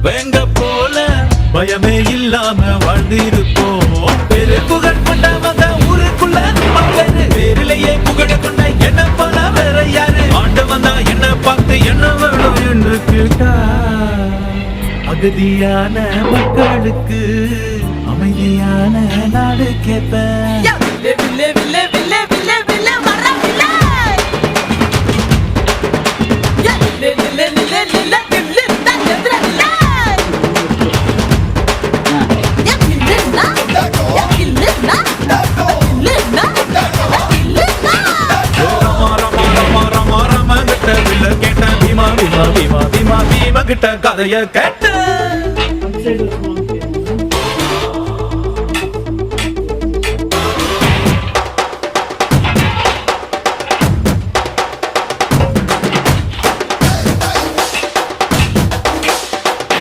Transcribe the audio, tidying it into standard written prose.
வேங்க போல பயமே இல்லாம வாழ்ந்திருப்போம். பெரு புகழ் கொண்டவங்க ஊருக்குள்ள மக்கள் பேரிலேயே புகழ கொண்ட என்ன போல வேற யாரு? ஆண்டவன் தான் என்ன பார்த்து என்ன வேணும் என்று கேட்டா, அகதியான மக்களுக்கு அமைதியான நாடு கேட்பேன். கேட்ட கதைய கேட்ட